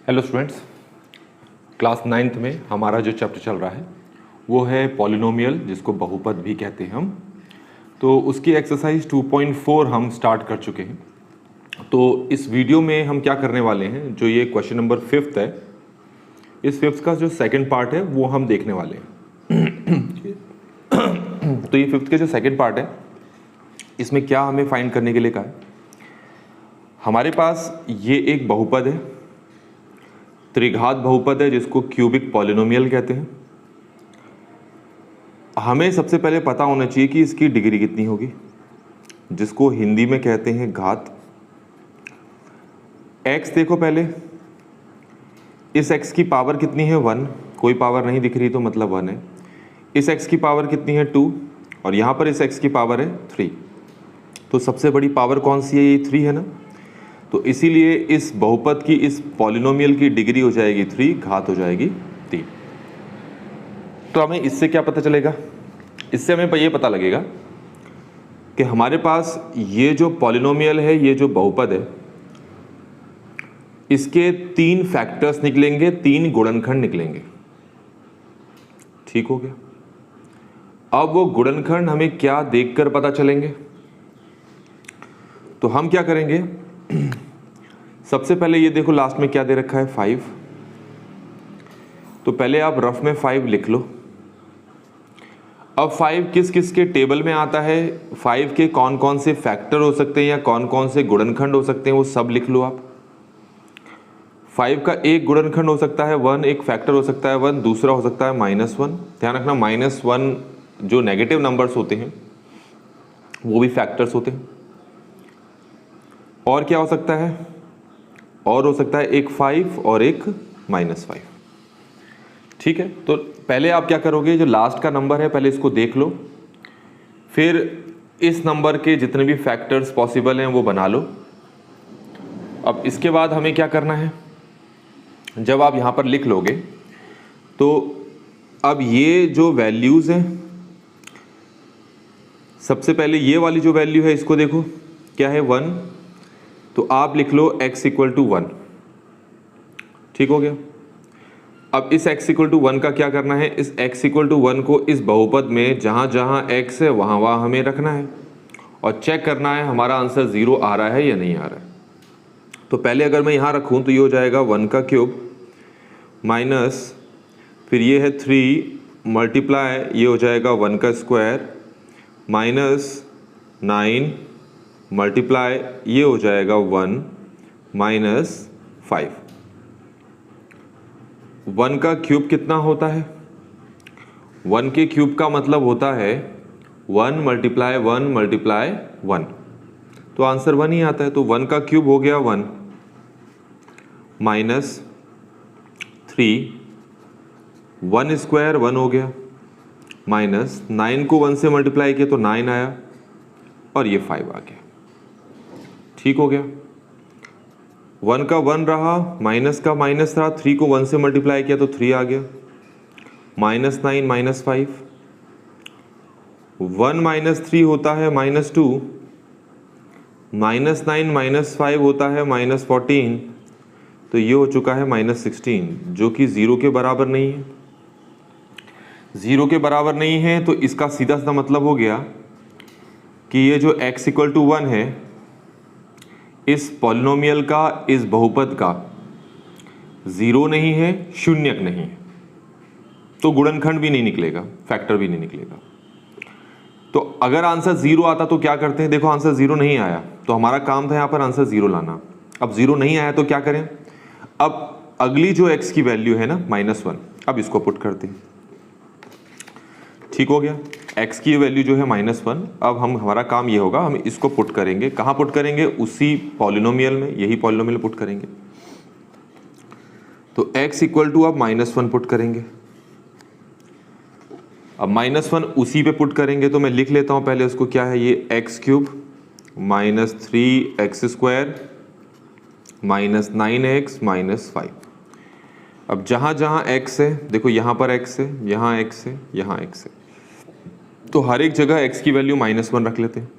Hello students, class 9th में हमारा जो चैप्टर चल रहा है वो है पॉलिनोमियल, जिसको बहुपद भी कहते हैं हम। तो उसकी एक्सरसाइज 2.4 हम स्टार्ट कर चुके हैं। तो इस वीडियो में हम क्या करने वाले हैं, जो ये क्वेश्चन नंबर 5th है, इस 5th का जो सेकंड पार्ट है वो हम देखने वाले हैं। तो ये 5th के जो सेकंड पार्ट है, इसमें क्या हमें फाइंड करने के लिए कहा है। हमारे पास ये एक बहुपद है, त्रिघात बहुपद है, जिसको क्यूबिक पॉलिनोमियल कहते हैं। हमें सबसे पहले पता होना चाहिए कि इसकी डिग्री कितनी होगी, जिसको हिंदी में कहते हैं घात। x देखो पहले, इस x की पावर कितनी है 1, कोई पावर नहीं दिख रही तो मतलब 1 है। इस x की पावर कितनी है 2, और यहाँ पर इस x की पावर है 3। तो सबसे बड़ी पावर कौन सी है, ये 3 है ना। तो इसीलिए इस बहुपद की, इस पॉलिनोमियल की डिग्री हो जाएगी 3, घात हो जाएगी 3। तो हमें इससे क्या पता चलेगा, इससे हमें ये पता लगेगा कि हमारे पास ये जो पॉलिनोमियल है, ये जो बहुपद है, इसके 3 फैक्टर्स निकलेंगे, 3 गुणनखंड निकलेंगे। ठीक हो गया। अब वो गुणनखंड हमें क्या देखकर पता चलेंगे, तो हम क्या करेंगे, सबसे पहले ये देखो लास्ट में क्या दे रखा है 5। तो पहले आप रफ में 5 लिख लो। अब 5 किस किस के टेबल में आता है, 5 के कौन कौन से फैक्टर हो सकते हैं या कौन कौन से गुणनखंड हो सकते हैं, वो सब लिख लो आप। 5 का एक गुणनखंड हो सकता है 1, एक फैक्टर हो सकता है 1, दूसरा हो सकता है -1। ध्यान रखना, -1 जो नेगेटिव नंबर्स होते हैं वो भी फैक्टर्स होते हैं। और क्या हो सकता है, और हो सकता है एक 5 और एक -5। ठीक है। तो पहले आप क्या करोगे, जो लास्ट का नंबर है पहले इसको देख लो, फिर इस नंबर के जितने भी फैक्टर्स पॉसिबल हैं वो बना लो। अब इसके बाद हमें क्या करना है, जब आप यहाँ पर लिख लोगे तो अब ये जो वैल्यूज़ हैं, सबसे पहले ये वाली जो वैल्यू है इसको देखो क्या है 1, तो आप लिख लो x = 1। ठीक हो गया। अब इस x = 1 का क्या करना है, इस x = 1 को इस बहुपद में जहाँ जहाँ x है वहाँ वहाँ हमें रखना है और चेक करना है हमारा आंसर 0 आ रहा है या नहीं आ रहा है। तो पहले अगर मैं यहाँ रखूँ तो ये हो जाएगा 1 का क्यूब माइनस, फिर ये है 3 मल्टीप्लाई, ये हो जाएगा 1 का स्क्वायर माइनस 9 मल्टीप्लाई, ये हो जाएगा 1 माइनस 5। 1 का क्यूब कितना होता है, 1 के क्यूब का मतलब होता है 1 मल्टीप्लाई 1 मल्टीप्लाई 1, तो आंसर 1 ही आता है। तो 1 का क्यूब हो गया 1 माइनस 3, 1 स्क्वायर 1 हो गया माइनस 9 को 1 से मल्टीप्लाई किया तो 9 आया और ये 5 आ गया। ठीक हो गया। 1 का 1 रहा, माइनस का माइनस रहा, 3 को 1 से मल्टीप्लाई किया तो 3 आ गया, -9 -5, 1 - 3 होता है -2, -9 -5 होता है -14, तो ये हो चुका है -16, जो कि 0 के बराबर नहीं है। 0 के बराबर नहीं है तो इसका सीधा सीधा मतलब हो गया कि ये जो x = 1 है, इस पॉलिनोमियल का, इस बहुपद का 0 नहीं है, शून्यक नहीं है, तो गुणनखंड भी नहीं निकलेगा, फैक्टर भी नहीं निकलेगा। तो अगर आंसर 0 आता तो क्या करते हैं, देखो आंसर 0 नहीं आया तो हमारा काम था यहाँ पर आंसर 0 लाना। अब 0 नहीं आया तो क्या करें, अब अगली जो x की वैल्यू है ना -1, अब इसको पुट करते हैं। ठीक हो गया। x की वैल्यू जो है -1, अब हमारा काम ये होगा, हम इसको पुट करेंगे। कहाँ पुट करेंगे, उसी पॉलिनोमियल में, यही पॉलिनोमियल पुट करेंगे। तो x = अब -1 पुट करेंगे। अब -1 उसी पे पुट करेंगे, तो मैं लिख लेता हूँ पहले उसको, क्या है ये x³ minus 3x² minus 9x minus 5। अब जहाँ जहाँ x है, देखो यहाँ पर x है, यहाँ x है, यहाँ x है, तो हर एक जगह x की वैल्यू -1 रख लेते हैं।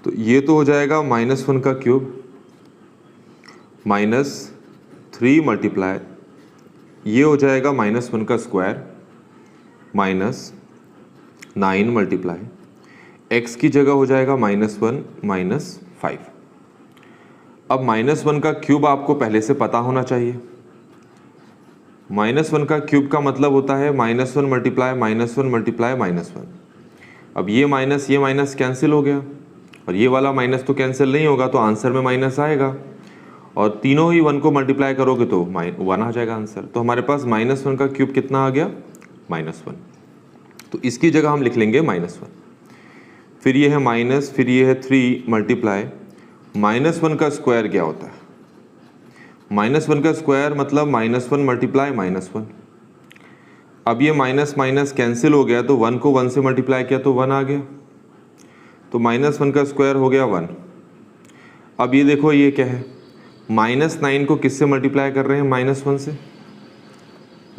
तो ये तो हो जाएगा -1 का क्यूब माइनस 3 मल्टीप्लाई ये हो जाएगा -1 का स्क्वायर माइनस 9 मल्टीप्लाई x की जगह हो जाएगा -1 माइनस 5। अब -1 का क्यूब आपको पहले से पता होना चाहिए। -1 का क्यूब का मतलब होता है -1 मल्टीप्लाई -1 मल्टीप्लाई -1। अब ये माइनस कैंसिल हो गया और ये वाला माइनस तो कैंसिल नहीं होगा, तो आंसर में माइनस आएगा और तीनों ही 1 को मल्टीप्लाई करोगे तो 1 आ जाएगा आंसर। तो हमारे पास -1 का क्यूब कितना आ गया? -1। तो इसकी जगह हम लिख लेंगे -1। फिर ये है माइनस, फिर ये है 3 मल्टीप्लाई -1 का स्क्वायर क्या होता है? -1 का स्क्वायर मतलब -1 मल्टीप्लाई -1। अब ये माइनस माइनस कैंसिल हो गया तो 1 को 1 से मल्टीप्लाई किया तो 1 आ गया, तो -1 का स्क्वायर हो गया 1। अब ये देखो ये क्या है, -9 को किससे मल्टीप्लाई कर रहे हैं? -1 से।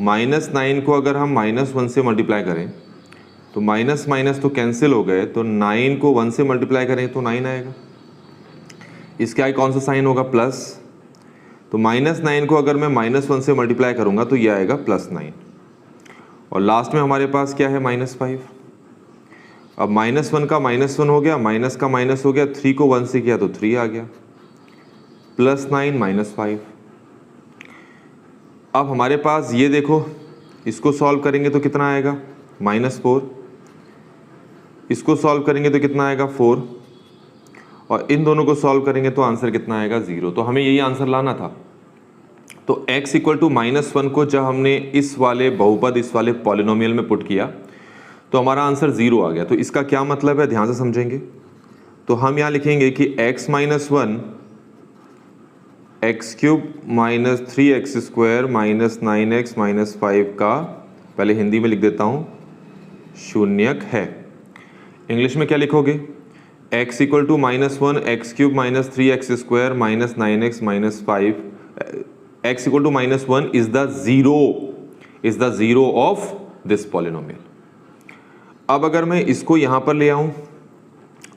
-9 को अगर हम -1 से मल्टीप्लाई करें तो माइनस माइनस तो कैंसिल हो गए, तो 9 को 1 से मल्टीप्लाई करें तो 9 आएगा। इसके आगे कौन सा साइन होगा? प्लस। तो -9 को अगर मैं -1 से मल्टीप्लाई करूंगा तो ये आएगा +9 और लास्ट में हमारे पास क्या है? -5। अब -1 का -1 हो गया, माइनस का माइनस हो गया, 3 को 1 से किया तो 3 आ गया, +9 -5। अब हमारे पास ये देखो, इसको सॉल्व करेंगे तो कितना आएगा? -4। इसको सॉल्व करेंगे तो कितना आएगा? 4 और इन दोनों को सॉल्व करेंगे तो आंसर कितना आएगा? 0। तो हमें यही आंसर लाना था। तो x = -1 को जब हमने इस वाले बहुपद, इस वाले पॉलिनोमियल में पुट किया तो हमारा आंसर 0 आ गया। तो इसका क्या मतलब है, ध्यान से समझेंगे। तो हम यहाँ लिखेंगे कि x - 1 x³ - 3x² - 9x - 5 का, पहले हिंदी में लिख देता हूँ, शून्यक है। इंग्लिश में क्या लिखोगे? x = -1 x³ - 3x² - 9x - 5, x = -1 is the zero of this polynomial। अब अगर मैं इसको यहाँ पर ले आऊँ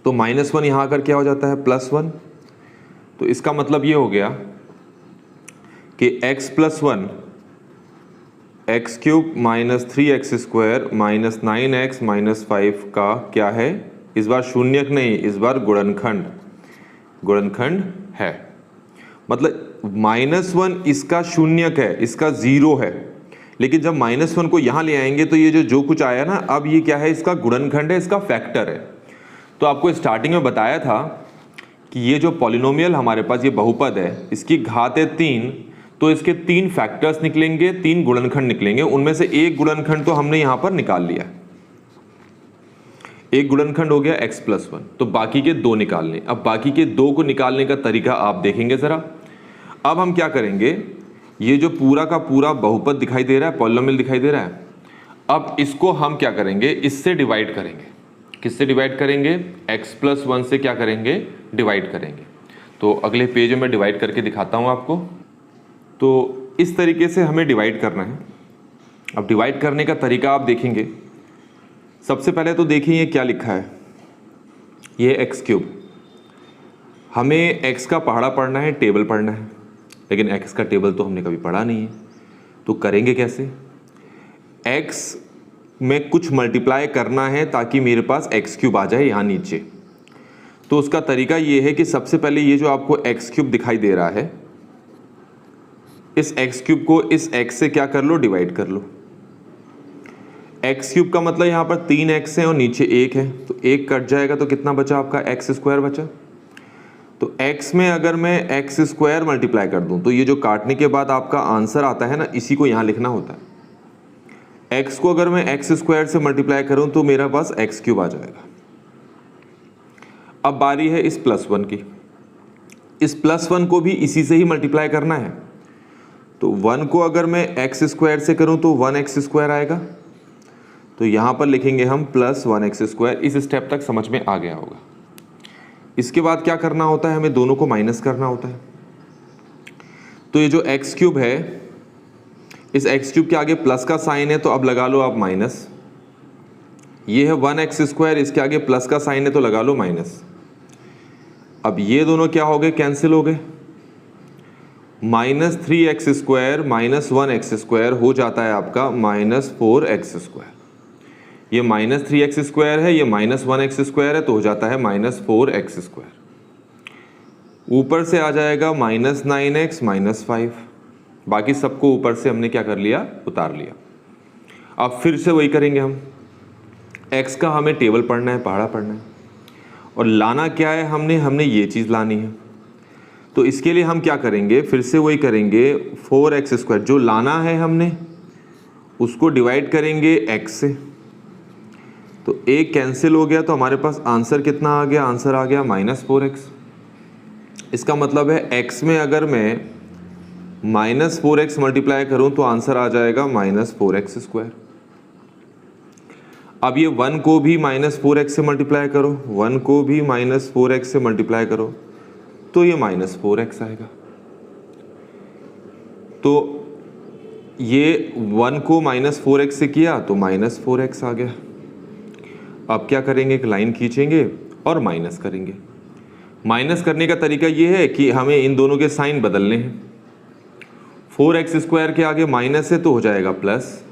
तो -1 यहाँ आकर क्या हो जाता है? +1। तो इसका मतलब ये हो गया कि x + 1 x³ - 3x² - 9x - 5 का क्या है? इस बार शून्यक नहीं, इस बार गुणनखंड है। मतलब -1 इसका शून्यक है, इसका 0 है, लेकिन जब -1 को यहाँ ले आएंगे तो ये जो कुछ आया ना, अब ये क्या है? इसका गुणनखंड है, इसका फैक्टर है। तो आपको स्टार्टिंग में बताया था कि ये जो पॉलिनोमियल हमारे पास ये बहुपद है, इसकी घात है 3, तो इसके 3 फैक्टर्स निकलेंगे, 3 गुणनखंड निकलेंगे। उनमें से एक गुणनखंड तो हमने यहाँ पर निकाल लिया, एक गुणनखंड हो गया x + 1, तो बाकी के 2 निकालने। अब बाकी के 2 को निकालने का तरीका आप देखेंगे ज़रा। अब हम क्या करेंगे, ये जो पूरा का पूरा बहुपद दिखाई दे रहा है, पॉलिनोमियल दिखाई दे रहा है, अब इसको हम क्या करेंगे? इससे डिवाइड करेंगे। किससे डिवाइड करेंगे? x + 1 से क्या करेंगे? डिवाइड करेंगे। तो अगले पेज में डिवाइड करके दिखाता हूँ आपको। तो इस तरीके से हमें डिवाइड करना है। अब डिवाइड करने का तरीका आप देखेंगे। सबसे पहले तो देखिए ये क्या लिखा है, ये x³। हमें x का पहाड़ा पढ़ना है, टेबल पढ़ना है, लेकिन x का टेबल तो हमने कभी पढ़ा नहीं है। तो करेंगे कैसे? x में कुछ मल्टीप्लाई करना है ताकि मेरे पास x³ आ जाए यहाँ नीचे। तो उसका तरीका ये है कि सबसे पहले ये जो आपको x³ दिखाई दे रहा है, इस x³ को इस x से क्या कर लो? डिवाइड कर लो। x³ का मतलब यहाँ पर 3x है और नीचे 1 है, तो 1 कट जाएगा तो कितना बचा आपका? x² बचा। तो x में अगर मैं x² मल्टीप्लाई कर दूं तो ये जो काटने के बाद आपका आंसर आता है ना, इसी को यहाँ लिखना होता है। x को अगर मैं x² से मल्टीप्लाई करूं तो मेरा पास x³ आ जाएगा। अब बारी है इस +1 की। इस +1 को भी इसी से ही मल्टीप्लाई करना है। तो 1 को अगर मैं x² से करूं तो 1x² आएगा, तो यहाँ पर लिखेंगे हम +1x²। इस स्टेप तक समझ में आ गया होगा। इसके बाद क्या करना होता है? हमें दोनों को माइनस करना होता है। तो ये जो x³ है, इस x³ के आगे प्लस का साइन है तो अब लगा लो आप माइनस। ये है 1x², इसके आगे प्लस का साइन है तो लगा लो माइनस। अब ये दोनों क्या हो गए? कैंसिल हो गए। -3x² माइनस 1x² हो जाता है आपका -4x²। ये -3x² है, ये -1x² है, तो हो जाता है -4x²। ऊपर से आ जाएगा -9x -5। बाकी सबको ऊपर से हमने क्या कर लिया, उतार लिया। अब फिर से वही करेंगे हम। x का हमें टेबल पढ़ना है, पहाड़ा पढ़ना है, और लाना क्या है हमने ये चीज़ लानी है। तो इसके लिए हम क्या करेंगे, फिर से वही करेंगे। 4x² जो लाना है हमने उसको डिवाइड करेंगे x से, तो एक कैंसिल हो गया, तो हमारे पास आंसर कितना आ गया, आंसर आ गया -4x। इसका मतलब है x में अगर मैं -4x मल्टीप्लाई करूं तो आंसर आ जाएगा -4x²। अब ये 1 को भी -4x से मल्टीप्लाई करो, 1 को भी -4x से मल्टीप्लाई करो, तो ये -4x आएगा। तो ये 1 को -4x से किया तो -4x आ गया। अब क्या करेंगे, एक लाइन खींचेंगे और माइनस करेंगे। माइनस करने का तरीका ये है कि हमें इन दोनों के साइन बदलने हैं। 4x² के आगे माइनस है तो हो जाएगा प्लस,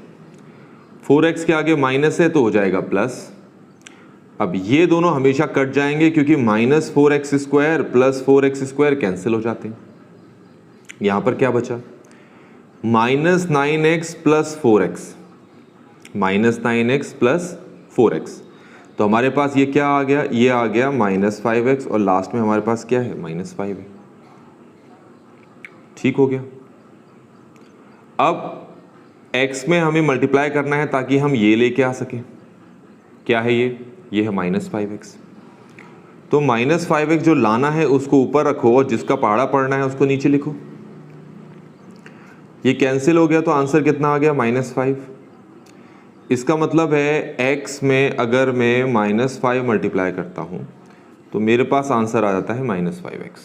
4x के आगे माइनस है तो हो जाएगा प्लस। अब ये दोनों हमेशा कट जाएंगे क्योंकि -4x² प्लस 4x² कैंसिल हो जाते हैं। यहाँ पर क्या बचा, -9x plus 4x, -9x plus 4x। तो हमारे पास ये क्या आ गया, ये आ गया -5x, और लास्ट में हमारे पास क्या है, -5 है। ठीक हो गया। अब x में हमें मल्टीप्लाई करना है ताकि हम ये लेके आ सकें। क्या है ये है -5x। तो -5x जो लाना है उसको ऊपर रखो और जिसका पहाड़ा पढ़ना है उसको नीचे लिखो। ये कैंसिल हो गया तो आंसर कितना आ गया, -5। इसका मतलब है x में अगर मैं -5 मल्टीप्लाई करता हूं तो मेरे पास आंसर आ जाता है -5x।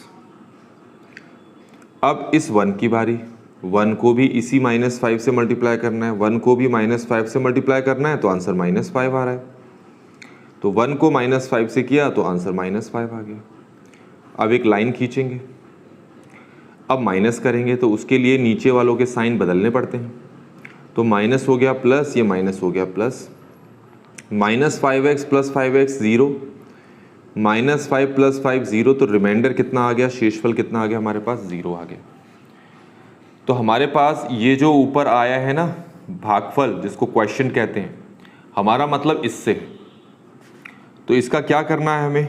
अब इस 1 की बारी, 1 को भी इसी -5 से मल्टीप्लाई करना है, 1 को भी -5 से मल्टीप्लाई करना है, तो आंसर -5 आ रहा है। तो 1 को -5 से किया तो आंसर -5 आ गया। अब एक लाइन खींचेंगे, अब माइनस करेंगे तो उसके लिए नीचे वालों के साइन बदलने पड़ते हैं। तो माइनस हो गया प्लस, ये माइनस हो गया plus, -5x plus 5x 0, -5 plus 5 0, तो रिमाइंडर कितना आ गया, शेषफल कितना आ गया हमारे पास, 0 आ गया। तो हमारे पास ये जो ऊपर आया है ना भागफल, जिसको क्वेश्चन कहते हैं, हमारा मतलब इससे है। तो इसका क्या करना है हमें,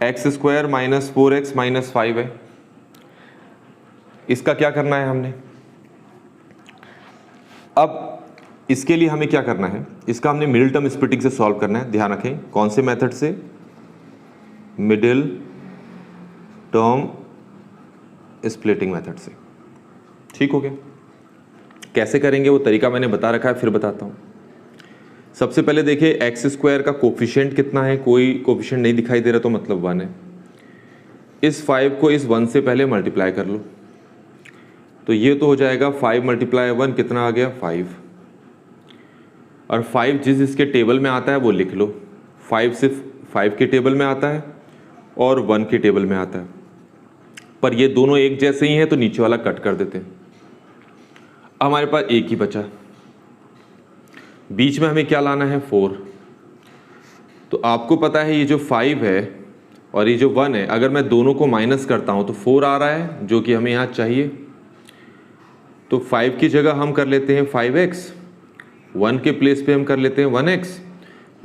x² - 4x - 5 है, इसका क्या करना है हमने। अब इसके लिए हमें क्या करना है, इसका हमने मिडिल टर्म स्प्लिटिंग से सॉल्व करना है। ध्यान रखें कौन से मेथड से, मिडिल टर्म स्प्लिटिंग मेथड से। ठीक हो गया। कैसे करेंगे वो तरीका मैंने बता रखा है, फिर बताता हूं। सबसे पहले देखिए x² का कोफिशिएंट कितना है, कोई कोफिशिएंट नहीं दिखाई दे रहा तो मतलब 1 है। इस 5 को इस 1 से पहले मल्टीप्लाई कर लो, तो ये तो हो जाएगा 5 × 1 कितना आ गया, 5। और 5 जिस इसके टेबल में आता है वो लिख लो। 5 सिर्फ 5 के टेबल में आता है और 1 के टेबल में आता है, पर ये दोनों एक जैसे ही हैं तो नीचे वाला कट कर देते हैं। हमारे पास एक ही बचा, बीच में हमें क्या लाना है, 4। तो आपको पता है ये जो 5 है और ये जो 1 है, अगर मैं दोनों को माइनस करता हूं तो 4 आ रहा है, जो कि हमें यहाँ चाहिए। तो 5 की जगह हम कर लेते हैं 5x, 1 के प्लेस पे हम कर लेते हैं 1x,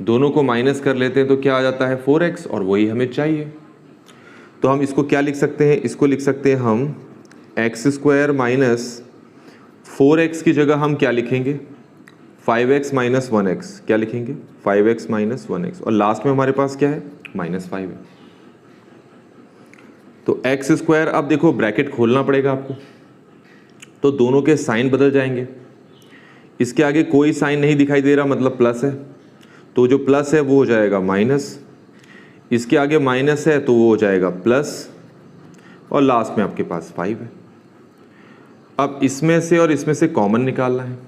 दोनों को माइनस कर लेते हैं तो क्या आ जाता है 4x, और वही हमें चाहिए। तो हम इसको क्या लिख सकते हैं, इसको लिख सकते हैं हम x² - 4x की जगह हम क्या लिखेंगे, 5x - 1x। क्या लिखेंगे, 5x - 1x, और लास्ट में हमारे पास क्या है, -5 है। तो x², अब देखो ब्रैकेट खोलना पड़ेगा आपको, तो दोनों के साइन बदल जाएंगे। इसके आगे कोई साइन नहीं दिखाई दे रहा, मतलब प्लस है, तो जो प्लस है वो हो जाएगा माइनस, इसके आगे माइनस है तो वो हो जाएगा प्लस, और लास्ट में आपके पास 5 है। अब इसमें से और इसमें से कॉमन निकालना है।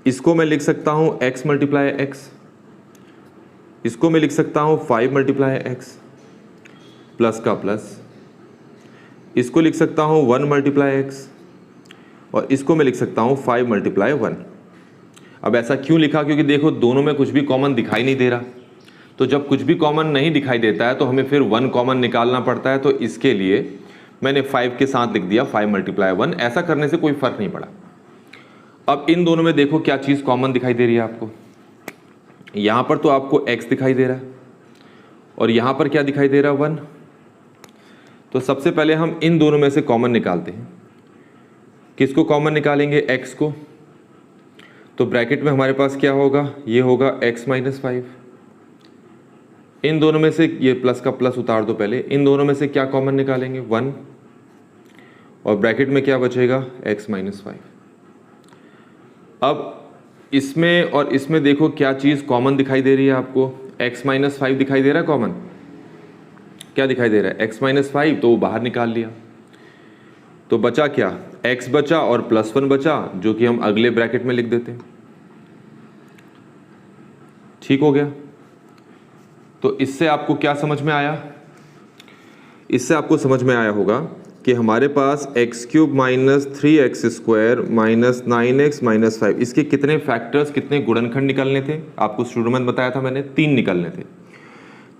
इसको मैं लिख सकता हूँ x × x, इसको मैं लिख सकता हूँ 5 × x, प्लस का प्लस, इसको लिख सकता हूँ 1 मल्टीप्लाई x और इसको मैं लिख सकता हूँ 5 मल्टीप्लाई 1। अब ऐसा क्यों लिखा? क्योंकि देखो दोनों में कुछ भी कॉमन दिखाई नहीं दे रहा, तो जब कुछ भी कॉमन नहीं दिखाई देता है तो हमें फिर 1 कॉमन निकालना पड़ता है। तो इसके लिए मैंने 5 के साथ लिख दिया 5 मल्टीप्लाई 1। ऐसा करने से कोई फर्क नहीं पड़ा। अब इन दोनों में देखो क्या चीज़ कॉमन दिखाई दे रही है आपको। यहाँ पर तो आपको x दिखाई दे रहा है और यहाँ पर क्या दिखाई दे रहा है 1। तो सबसे पहले हम इन दोनों में से कॉमन निकालते हैं। किसको कॉमन निकालेंगे? x को। तो ब्रैकेट में हमारे पास क्या होगा? ये होगा x माइनस 5। इन दोनों में से ये प्लस का प्लस उतार दो पहले। इन दोनों में से क्या कॉमन निकालेंगे? 1 और ब्रैकेट में क्या बचेगा? x minus 5। अब इसमें और इसमें देखो क्या चीज़ कॉमन दिखाई दे रही है आपको? x माइनस 5 दिखाई दे रहा है कॉमन। क्या दिखाई दे रहा है? x माइनस 5, तो वो बाहर निकाल लिया। तो बचा क्या? x बचा और प्लस 1 बचा, जो कि हम अगले ब्रैकेट में लिख देते हैं। ठीक हो गया? तो इससे आपको क्या समझ में आया? इससे आपको समझ में आया होगा कि हमारे पास X cube minus 3x square minus 9x minus 5, इसके कितने फैक्टर्स, कितने गुणनखंड निकलने थे? आपको शुरू में बताया था मैंने 3 निकलने थे।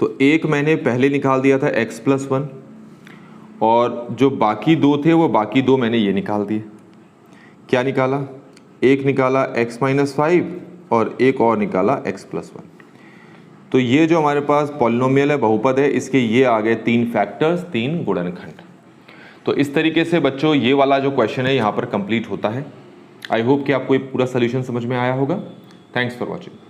तो एक मैंने पहले निकाल दिया था x प्लस 1 और जो बाकी 2 थे वो बाकी 2 मैंने ये निकाल दिए। क्या निकाला? एक निकाला x माइनस 5 और एक और निकाला x प्लस 1। तो ये जो हमारे पास पॉलिनोमियल है, बहुपद है, इसके ये आ गए 3 फैक्टर्स, 3 गुणनखंड। तो इस तरीके से बच्चों ये वाला जो क्वेश्चन है यहाँ पर कंप्लीट होता है। आई होप कि आपको ये पूरा सोल्यूशन समझ में आया होगा। Thanks for watching.